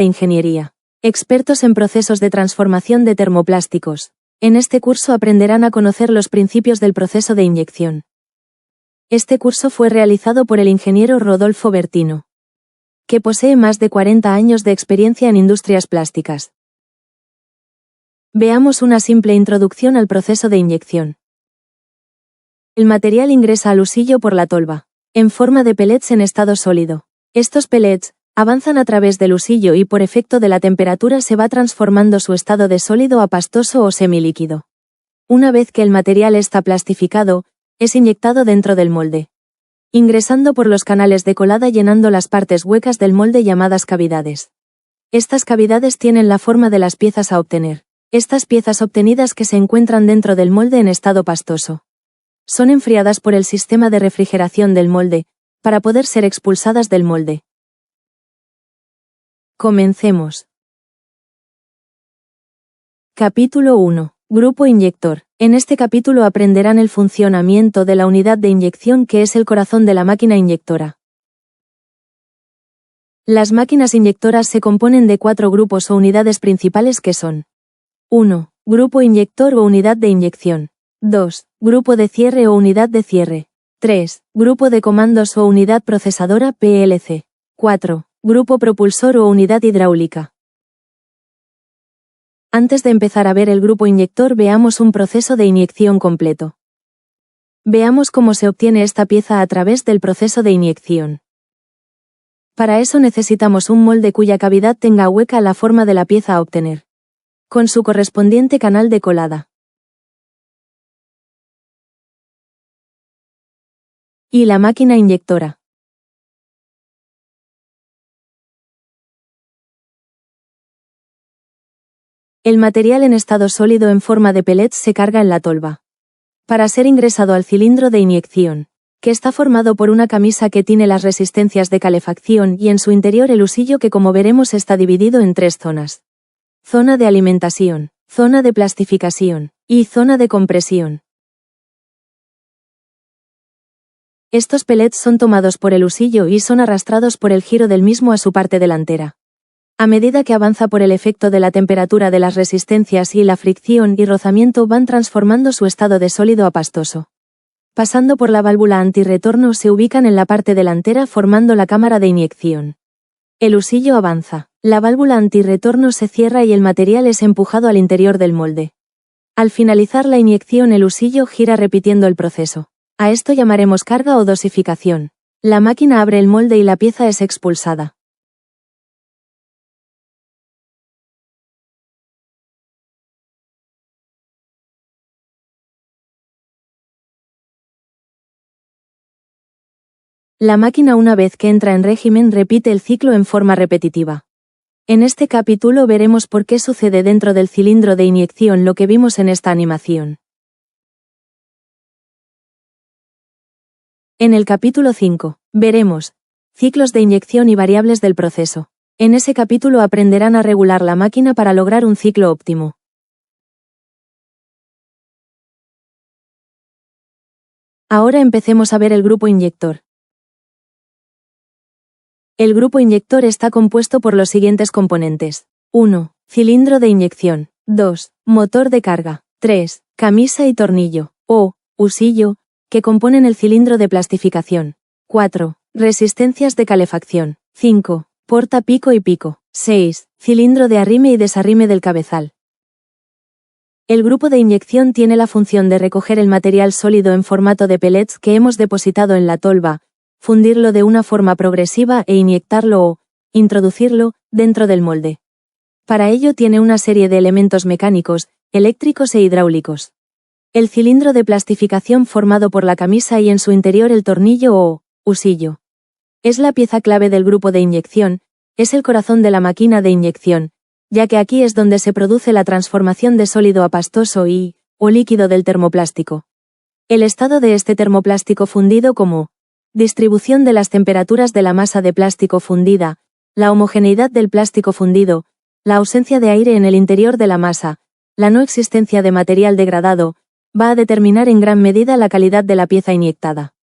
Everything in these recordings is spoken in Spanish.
de ingeniería. Expertos en procesos de transformación de termoplásticos. En este curso aprenderán a conocer los principios del proceso de inyección. Este curso fue realizado por el ingeniero Rodolfo Bertino, que posee más de 40 años de experiencia en industrias plásticas. Veamos una simple introducción al proceso de inyección. El material ingresa al husillo por la tolva, en forma de pellets en estado sólido. Estos pellets avanzan a través del husillo y por efecto de la temperatura se va transformando su estado de sólido a pastoso o semilíquido. Una vez que el material está plastificado, es inyectado dentro del molde, ingresando por los canales de colada llenando las partes huecas del molde llamadas cavidades. Estas cavidades tienen la forma de las piezas a obtener. Estas piezas obtenidas que se encuentran dentro del molde en estado pastoso son enfriadas por el sistema de refrigeración del molde, para poder ser expulsadas del molde. Comencemos. Capítulo 1. Grupo inyector. En este capítulo aprenderán el funcionamiento de la unidad de inyección que es el corazón de la máquina inyectora. Las máquinas inyectoras se componen de 4 grupos o unidades principales que son: 1. Grupo inyector o unidad de inyección. 2. Grupo de cierre o unidad de cierre. 3. Grupo de comandos o unidad procesadora PLC. 4. Grupo propulsor o unidad hidráulica. Antes de empezar a ver el grupo inyector, veamos un proceso de inyección completo. Veamos cómo se obtiene esta pieza a través del proceso de inyección. Para eso necesitamos un molde cuya cavidad tenga hueca la forma de la pieza a obtener, con su correspondiente canal de colada. Y la máquina inyectora. El material en estado sólido en forma de pellets se carga en la tolva, para ser ingresado al cilindro de inyección, que está formado por una camisa que tiene las resistencias de calefacción y en su interior el husillo que, como veremos, está dividido en 3 zonas. Zona de alimentación, zona de plastificación y zona de compresión. Estos pellets son tomados por el husillo y son arrastrados por el giro del mismo a su parte delantera. A medida que avanza por el efecto de la temperatura de las resistencias y la fricción y rozamiento van transformando su estado de sólido a pastoso. Pasando por la válvula antirretorno se ubican en la parte delantera formando la cámara de inyección. El husillo avanza, la válvula antirretorno se cierra y el material es empujado al interior del molde. Al finalizar la inyección el husillo gira repitiendo el proceso. A esto llamaremos carga o dosificación. La máquina abre el molde y la pieza es expulsada. La máquina, una vez que entra en régimen, repite el ciclo en forma repetitiva. En este capítulo veremos por qué sucede dentro del cilindro de inyección lo que vimos en esta animación. En el capítulo 5, veremos ciclos de inyección y variables del proceso. En ese capítulo aprenderán a regular la máquina para lograr un ciclo óptimo. Ahora empecemos a ver el grupo inyector. El grupo inyector está compuesto por los siguientes componentes. 1. Cilindro de inyección. 2. Motor de carga. 3. Camisa y tornillo, o husillo, que componen el cilindro de plastificación. 4. Resistencias de calefacción. 5. Porta pico y pico. 6. Cilindro de arrime y desarrime del cabezal. El grupo de inyección tiene la función de recoger el material sólido en formato de pellets que hemos depositado en la tolva, fundirlo de una forma progresiva e inyectarlo o introducirlo dentro del molde. Para ello tiene una serie de elementos mecánicos, eléctricos e hidráulicos. El cilindro de plastificación formado por la camisa y en su interior el tornillo o husillo. Es la pieza clave del grupo de inyección, es el corazón de la máquina de inyección, ya que aquí es donde se produce la transformación de sólido a pastoso o líquido del termoplástico. El estado de este termoplástico fundido como distribución de las temperaturas de la masa de plástico fundida, la homogeneidad del plástico fundido, la ausencia de aire en el interior de la masa, la no existencia de material degradado, va a determinar en gran medida la calidad de la pieza inyectada.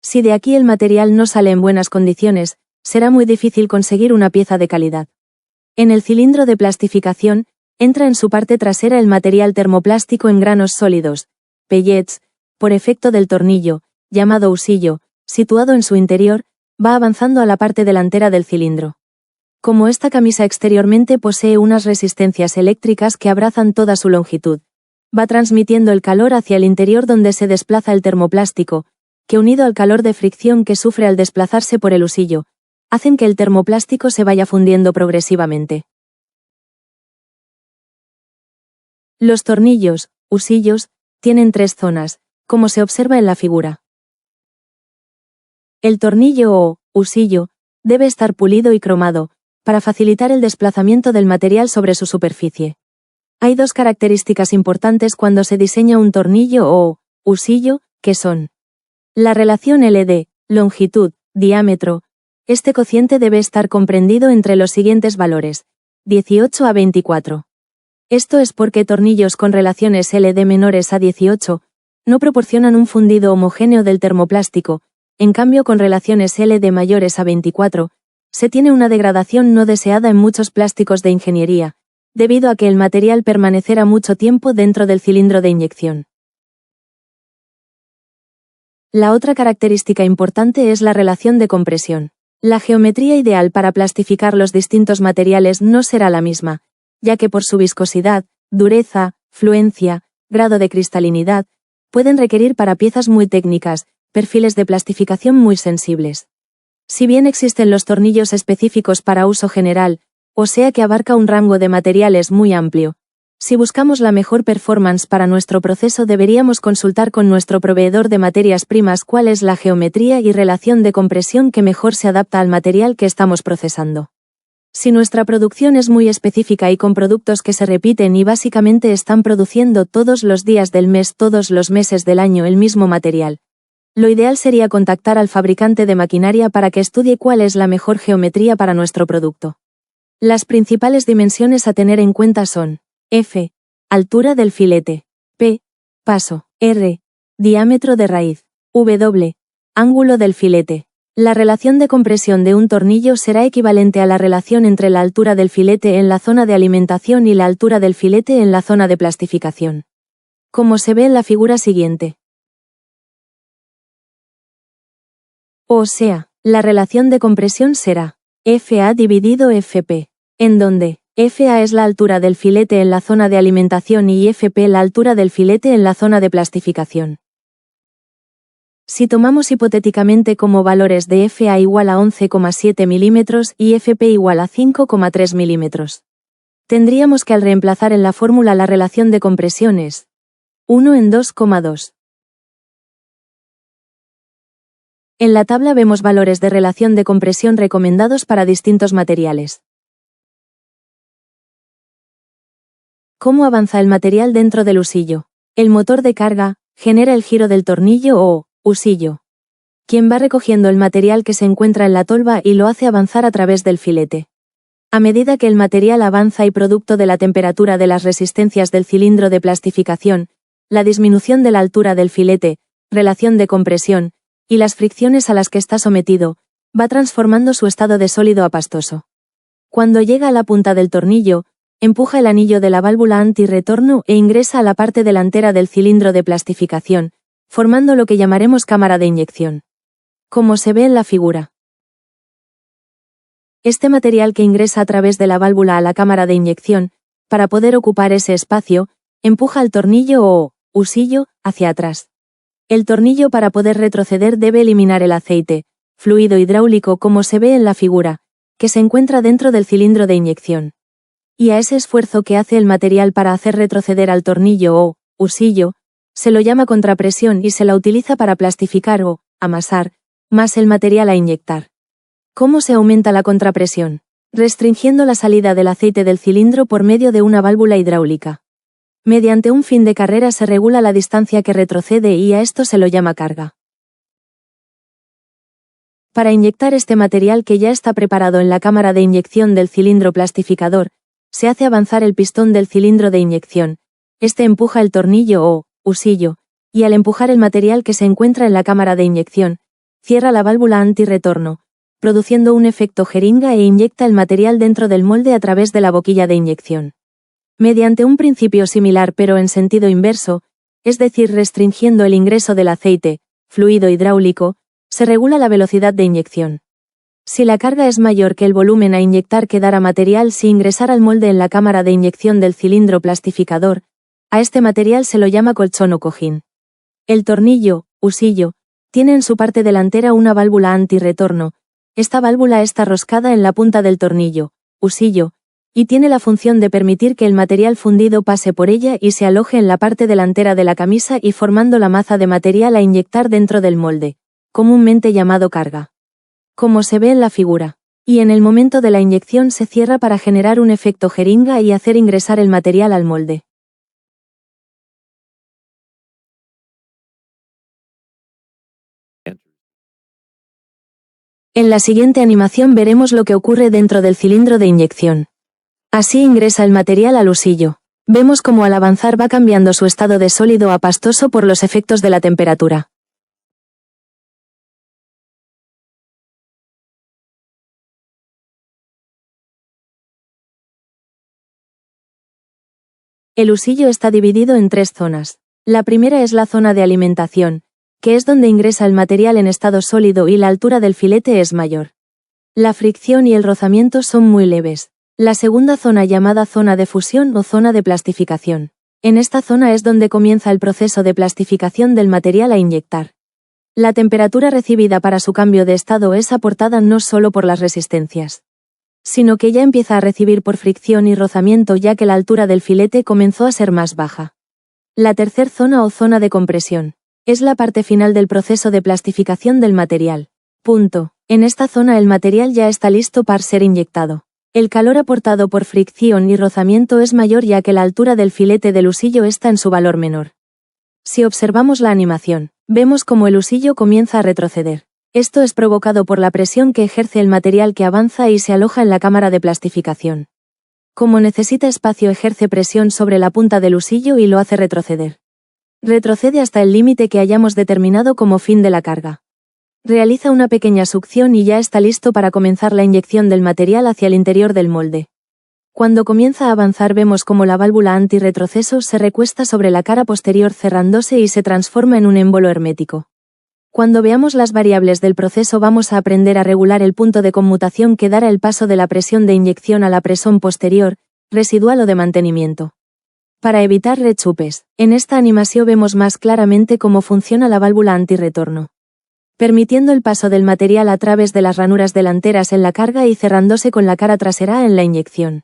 Si de aquí el material no sale en buenas condiciones, será muy difícil conseguir una pieza de calidad. En el cilindro de plastificación, entra en su parte trasera el material termoplástico en granos sólidos, pellets, por efecto del tornillo, llamado husillo, situado en su interior, va avanzando a la parte delantera del cilindro. Como esta camisa exteriormente posee unas resistencias eléctricas que abrazan toda su longitud, va transmitiendo el calor hacia el interior donde se desplaza el termoplástico, que unido al calor de fricción que sufre al desplazarse por el husillo, hacen que el termoplástico se vaya fundiendo progresivamente. Los tornillos, husillos, tienen 3 zonas, como se observa en la figura. El tornillo o husillo debe estar pulido y cromado, para facilitar el desplazamiento del material sobre su superficie. Hay 2 características importantes cuando se diseña un tornillo o husillo, que son la relación LD, longitud, diámetro. Este cociente debe estar comprendido entre los siguientes valores, 18 a 24. Esto es porque tornillos con relaciones LD menores a 18 no proporcionan un fundido homogéneo del termoplástico, en cambio con relaciones LD mayores a 24, se tiene una degradación no deseada en muchos plásticos de ingeniería, debido a que el material permanecerá mucho tiempo dentro del cilindro de inyección. La otra característica importante es la relación de compresión. La geometría ideal para plastificar los distintos materiales no será la misma, ya que por su viscosidad, dureza, fluencia, grado de cristalinidad, pueden requerir para piezas muy técnicas, perfiles de plastificación muy sensibles. Si bien existen los tornillos específicos para uso general, o sea que abarca un rango de materiales muy amplio, si buscamos la mejor performance para nuestro proceso deberíamos consultar con nuestro proveedor de materias primas cuál es la geometría y relación de compresión que mejor se adapta al material que estamos procesando. Si nuestra producción es muy específica y con productos que se repiten y básicamente están produciendo todos los días del mes, todos los meses del año el mismo material, lo ideal sería contactar al fabricante de maquinaria para que estudie cuál es la mejor geometría para nuestro producto. Las principales dimensiones a tener en cuenta son F, altura del filete, P, paso, R, diámetro de raíz, W, ángulo del filete. La relación de compresión de un tornillo será equivalente a la relación entre la altura del filete en la zona de alimentación y la altura del filete en la zona de plastificación. Como se ve en la figura siguiente. O sea, la relación de compresión será FA dividido FP, en donde FA es la altura del filete en la zona de alimentación y FP la altura del filete en la zona de plastificación. Si tomamos hipotéticamente como valores de FA igual a 11,7 milímetros y FP igual a 5,3 milímetros, tendríamos que al reemplazar en la fórmula la relación de compresiones 1 en 2,2. En la tabla vemos valores de relación de compresión recomendados para distintos materiales. ¿Cómo avanza el material dentro del husillo? El motor de carga genera el giro del tornillo o husillo, quien va recogiendo el material que se encuentra en la tolva y lo hace avanzar a través del filete. A medida que el material avanza y producto de la temperatura de las resistencias del cilindro de plastificación, la disminución de la altura del filete, relación de compresión, y las fricciones a las que está sometido, va transformando su estado de sólido a pastoso. Cuando llega a la punta del tornillo, empuja el anillo de la válvula antirretorno e ingresa a la parte delantera del cilindro de plastificación, formando lo que llamaremos cámara de inyección. Como se ve en la figura. Este material que ingresa a través de la válvula a la cámara de inyección, para poder ocupar ese espacio, empuja el tornillo o husillo hacia atrás. El tornillo para poder retroceder debe eliminar el aceite, fluido hidráulico como se ve en la figura, que se encuentra dentro del cilindro de inyección. Y a ese esfuerzo que hace el material para hacer retroceder al tornillo o husillo, se lo llama contrapresión y se la utiliza para plastificar o amasar más el material a inyectar. ¿Cómo se aumenta la contrapresión? Restringiendo la salida del aceite del cilindro por medio de una válvula hidráulica. Mediante un fin de carrera se regula la distancia que retrocede y a esto se lo llama carga. Para inyectar este material que ya está preparado en la cámara de inyección del cilindro plastificador, se hace avanzar el pistón del cilindro de inyección, este empuja el tornillo o husillo, y al empujar el material que se encuentra en la cámara de inyección, cierra la válvula antirretorno, produciendo un efecto jeringa e inyecta el material dentro del molde a través de la boquilla de inyección. Mediante un principio similar pero en sentido inverso, es decir, restringiendo el ingreso del aceite, fluido hidráulico, se regula la velocidad de inyección. Si la carga es mayor que el volumen a inyectar que dará material si ingresar al molde en la cámara de inyección del cilindro plastificador, a este material se lo llama colchón o cojín. El tornillo, husillo, tiene en su parte delantera una válvula antirretorno. Esta válvula está roscada en la punta del tornillo, husillo, y tiene la función de permitir que el material fundido pase por ella y se aloje en la parte delantera de la camisa y formando la maza de material a inyectar dentro del molde, comúnmente llamado carga. Como se ve en la figura. Y en el momento de la inyección se cierra para generar un efecto jeringa y hacer ingresar el material al molde. En la siguiente animación veremos lo que ocurre dentro del cilindro de inyección. Así ingresa el material al husillo. Vemos cómo al avanzar va cambiando su estado de sólido a pastoso por los efectos de la temperatura. El husillo está dividido en 3 zonas. La primera es la zona de alimentación, que es donde ingresa el material en estado sólido y la altura del filete es mayor. La fricción y el rozamiento son muy leves. La segunda zona llamada zona de fusión o zona de plastificación. En esta zona es donde comienza el proceso de plastificación del material a inyectar. La temperatura recibida para su cambio de estado es aportada no solo por las resistencias, sino que ya empieza a recibir por fricción y rozamiento ya que la altura del filete comenzó a ser más baja. La tercer zona o zona de compresión es la parte final del proceso de plastificación del material. Punto. En esta zona el material ya está listo para ser inyectado. El calor aportado por fricción y rozamiento es mayor ya que la altura del filete del husillo está en su valor menor. Si observamos la animación, vemos cómo el husillo comienza a retroceder. Esto es provocado por la presión que ejerce el material que avanza y se aloja en la cámara de plastificación. Como necesita espacio, ejerce presión sobre la punta del husillo y lo hace retroceder. Retrocede hasta el límite que hayamos determinado como fin de la carga. Realiza una pequeña succión y ya está listo para comenzar la inyección del material hacia el interior del molde. Cuando comienza a avanzar vemos cómo la válvula antirretroceso se recuesta sobre la cara posterior cerrándose y se transforma en un émbolo hermético. Cuando veamos las variables del proceso vamos a aprender a regular el punto de conmutación que dará el paso de la presión de inyección a la presión posterior, residual o de mantenimiento. Para evitar rechupes, en esta animación vemos más claramente cómo funciona la válvula antirretorno, permitiendo el paso del material a través de las ranuras delanteras en la carga y cerrándose con la cara trasera en la inyección.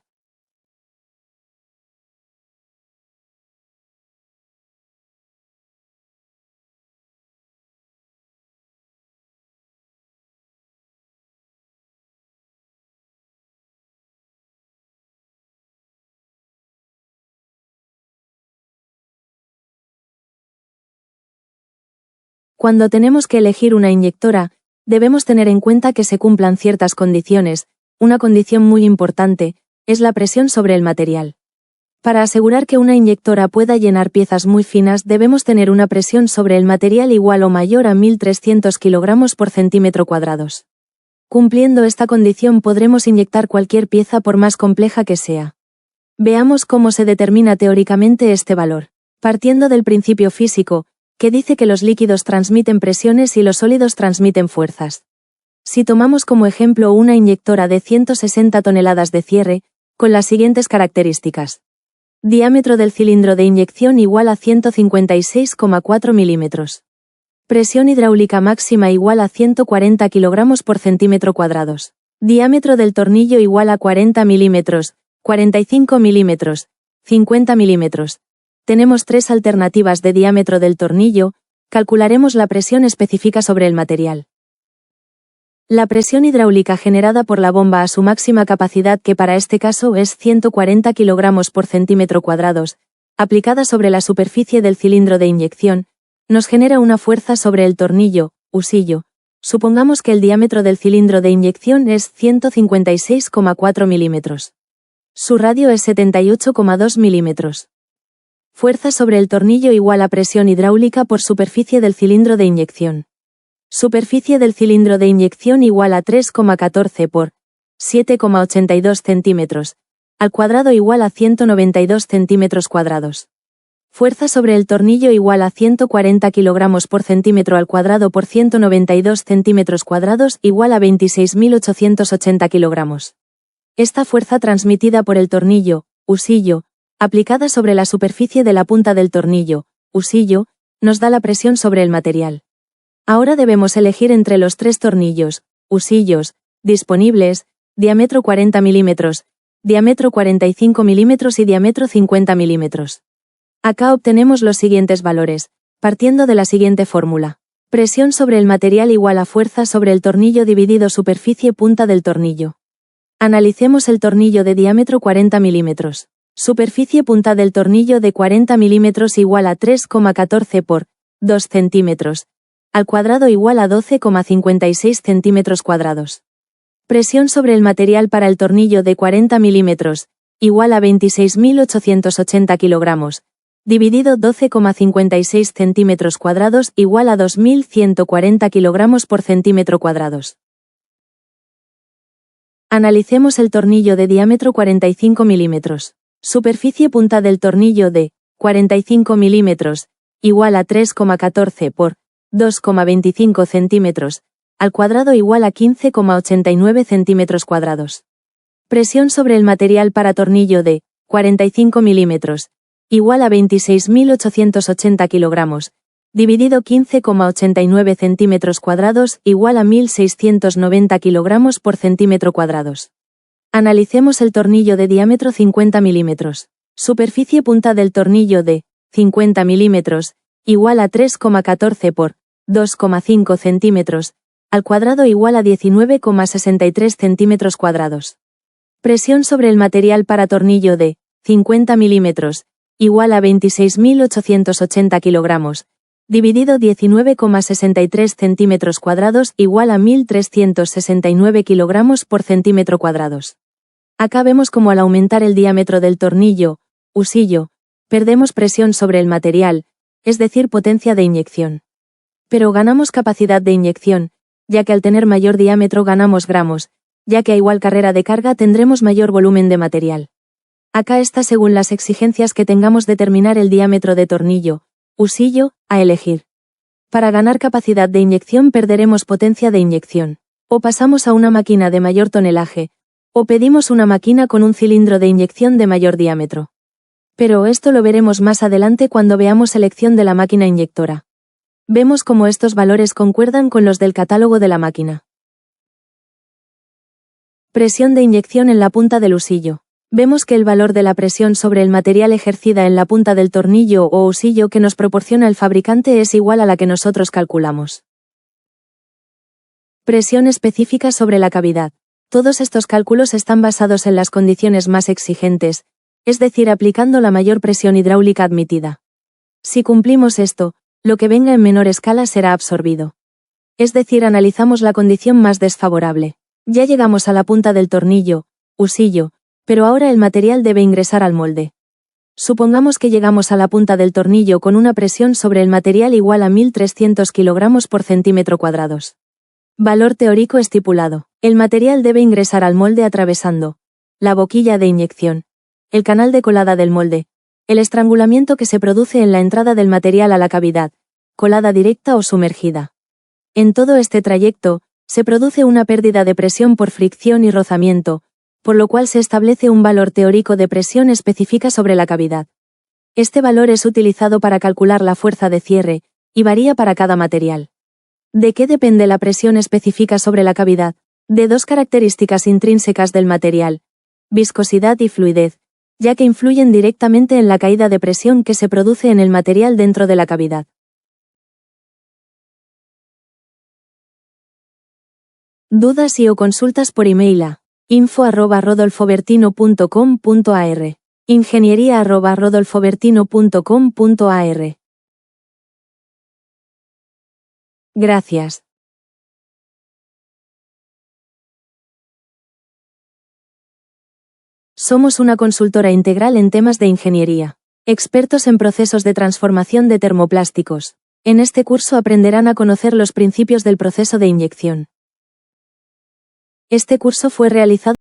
Cuando tenemos que elegir una inyectora, debemos tener en cuenta que se cumplan ciertas condiciones. Una condición muy importante es la presión sobre el material. Para asegurar que una inyectora pueda llenar piezas muy finas debemos tener una presión sobre el material igual o mayor a 1300 kg por centímetro cuadrados. Cumpliendo esta condición podremos inyectar cualquier pieza por más compleja que sea. Veamos cómo se determina teóricamente este valor. Partiendo del principio físico, que dice que los líquidos transmiten presiones y los sólidos transmiten fuerzas. Si tomamos como ejemplo una inyectora de 160 toneladas de cierre, con las siguientes características. Diámetro del cilindro de inyección igual a 156,4 milímetros. Presión hidráulica máxima igual a 140 kg por centímetro cuadrados. Diámetro del tornillo igual a 40 milímetros, 45 milímetros, 50 milímetros. Tenemos 3 alternativas de diámetro del tornillo, calcularemos la presión específica sobre el material. La presión hidráulica generada por la bomba a su máxima capacidad, que para este caso es 140 kg por centímetro cuadrados, aplicada sobre la superficie del cilindro de inyección, nos genera una fuerza sobre el tornillo, husillo. Supongamos que el diámetro del cilindro de inyección es 156,4 milímetros. Su radio es 78,2 milímetros. Fuerza sobre el tornillo igual a presión hidráulica por superficie del cilindro de inyección. Superficie del cilindro de inyección igual a 3,14 por 7,82 centímetros, al cuadrado igual a 192 centímetros cuadrados. Fuerza sobre el tornillo igual a 140 kilogramos por centímetro al cuadrado por 192 centímetros cuadrados igual a 26.880 kilogramos. Esta fuerza transmitida por el tornillo, husillo, aplicada sobre la superficie de la punta del tornillo, husillo, nos da la presión sobre el material. Ahora debemos elegir entre los tres tornillos, husillos, disponibles, diámetro 40 milímetros, diámetro 45 milímetros y diámetro 50 milímetros. Acá obtenemos los siguientes valores, partiendo de la siguiente fórmula. Presión sobre el material igual a fuerza sobre el tornillo dividido superficie punta del tornillo. Analicemos el tornillo de diámetro 40 milímetros. Superficie punta del tornillo de 40 milímetros igual a 3,14 por 2 centímetros, al cuadrado igual a 12,56 centímetros cuadrados. Presión sobre el material para el tornillo de 40 milímetros, igual a 26.880 kilogramos, dividido 12,56 centímetros cuadrados igual a 2.140 kilogramos por centímetro cuadrados. Analicemos el tornillo de diámetro 45 milímetros. Superficie punta del tornillo de 45 milímetros, igual a 3,14 por 2,25 centímetros, al cuadrado igual a 15,89 centímetros cuadrados. Presión sobre el material para tornillo de 45 milímetros, igual a 26.880 kilogramos, dividido 15,89 centímetros cuadrados igual a 1.690 kilogramos por centímetro cuadrados. Analicemos el tornillo de diámetro 50 milímetros. Superficie punta del tornillo de 50 milímetros, igual a 3,14 por 2,5 centímetros, al cuadrado igual a 19,63 centímetros cuadrados. Presión sobre el material para tornillo de 50 milímetros, igual a 26.880 kilogramos, dividido 19,63 centímetros cuadrados igual a 1.369 kilogramos por centímetro cuadrados. Acá vemos cómo al aumentar el diámetro del tornillo, husillo, perdemos presión sobre el material, es decir, potencia de inyección. Pero ganamos capacidad de inyección, ya que al tener mayor diámetro ganamos gramos, ya que a igual carrera de carga tendremos mayor volumen de material. Acá está según las exigencias que tengamos determinar el diámetro de tornillo, husillo, a elegir. Para ganar capacidad de inyección perderemos potencia de inyección. O pasamos a una máquina de mayor tonelaje, o pedimos una máquina con un cilindro de inyección de mayor diámetro. Pero esto lo veremos más adelante cuando veamos elección de la máquina inyectora. Vemos cómo estos valores concuerdan con los del catálogo de la máquina. Presión de inyección en la punta del husillo. Vemos que el valor de la presión sobre el material ejercida en la punta del tornillo o husillo que nos proporciona el fabricante es igual a la que nosotros calculamos. Presión específica sobre la cavidad. Todos estos cálculos están basados en las condiciones más exigentes, es decir, aplicando la mayor presión hidráulica admitida. Si cumplimos esto, lo que venga en menor escala será absorbido. Es decir, analizamos la condición más desfavorable. Ya llegamos a la punta del tornillo, husillo, pero ahora el material debe ingresar al molde. Supongamos que llegamos a la punta del tornillo con una presión sobre el material igual a 1.300 kilogramos por centímetro cuadrados. Valor teórico estipulado. El material debe ingresar al molde atravesando la boquilla de inyección, el canal de colada del molde, el estrangulamiento que se produce en la entrada del material a la cavidad, colada directa o sumergida. En todo este trayecto, se produce una pérdida de presión por fricción y rozamiento, por lo cual se establece un valor teórico de presión específica sobre la cavidad. Este valor es utilizado para calcular la fuerza de cierre, y varía para cada material. ¿De qué depende la presión específica sobre la cavidad? De dos características intrínsecas del material, viscosidad y fluidez, ya que influyen directamente en la caída de presión que se produce en el material dentro de la cavidad. Dudas y o consultas por email a info@rodolfobertino.com.ar, ingeniería@rodolfobertino.com.ar. Gracias. Somos una consultora integral en temas de ingeniería. Expertos en procesos de transformación de termoplásticos. En este curso aprenderán a conocer los principios del proceso de inyección. Este curso fue realizado